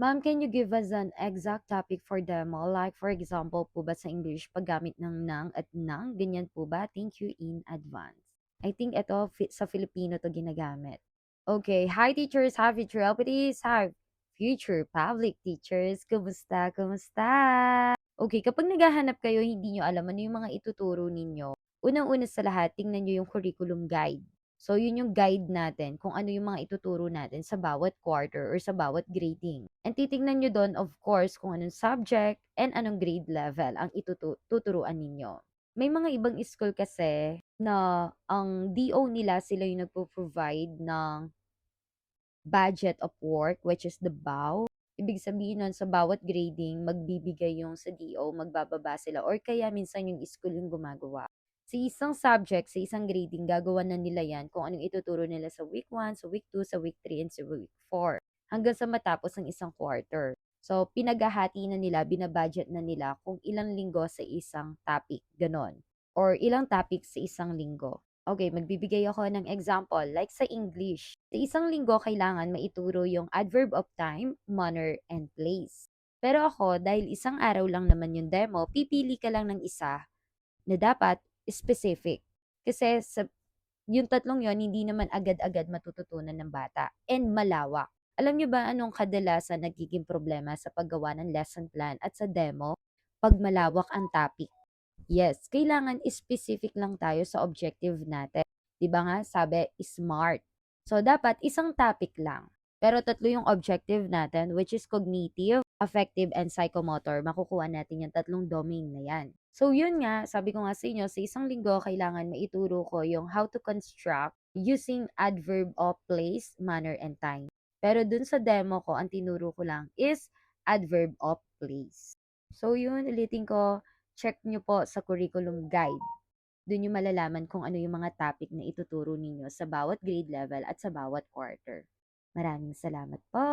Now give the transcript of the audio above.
Ma'am, can you give us an exact topic for demo? Like for example po ba sa English paggamit ng at ng, ganyan po ba? Thank you in advance. I think ito sa Filipino to ginagamit. Okay, hi teachers, happy trailbuddies, hi future public teachers, kumusta, kumusta? Okay, kapag naghahanap kayo, hindi nyo alam ano yung mga ituturo ninyo, unang-una sa lahat, tingnan nyo yung curriculum guide. So, yun yung guide natin kung ano yung mga ituturo natin sa bawat quarter or sa bawat grading. And titingnan nyo doon, of course, kung anong subject and anong grade level ang tuturuan ninyo. May mga ibang school kasi na ang DO nila sila yung nagpo-provide ng budget of work, which is the BAW. Ibig sabihin nun, sa bawat grading, magbibigay yung sa DO, magbababa sila, or kaya minsan yung school yung gumagawa. Sa isang subject, sa isang grading, gagawa na nila yan kung anong ituturo nila sa week 1, sa week 2, sa week 3, and sa week 4. Hanggang sa matapos ang isang quarter. So, pinaghahati na nila, binabudget na nila kung ilang linggo sa isang topic, ganon. Or ilang topic sa isang linggo. Okay, magbibigay ako ng example. Like sa English, sa isang linggo kailangan maituro yung adverb of time, manner, and place. Pero ako, dahil isang araw lang naman yung demo, pipili ka lang ng isa na dapat specific. Kasi yung tatlong yon hindi naman agad-agad matututunan ng bata. And malawak. Alam nyo ba anong kadalasan nagiging problema sa paggawa ng lesson plan at sa demo? Pag malawak ang topic. Yes, kailangan specific lang tayo sa objective natin. 'Di ba nga, sabi smart. So dapat isang topic lang. Pero tatlo yung objective natin, which is cognitive, affective, and psychomotor. Makukuha natin yung tatlong domain na yan. So yun nga, sabi ko nga sa inyo, sa isang linggo kailangan maituro ko yung how to construct using adverb of place, manner, and time. Pero dun sa demo ko, ang tinuro ko lang is adverb of place. So yun, ulitin ko, check nyo po sa curriculum guide. Doon nyo malalaman kung ano yung mga topic na ituturo ninyo sa bawat grade level at sa bawat quarter. Maraming salamat po!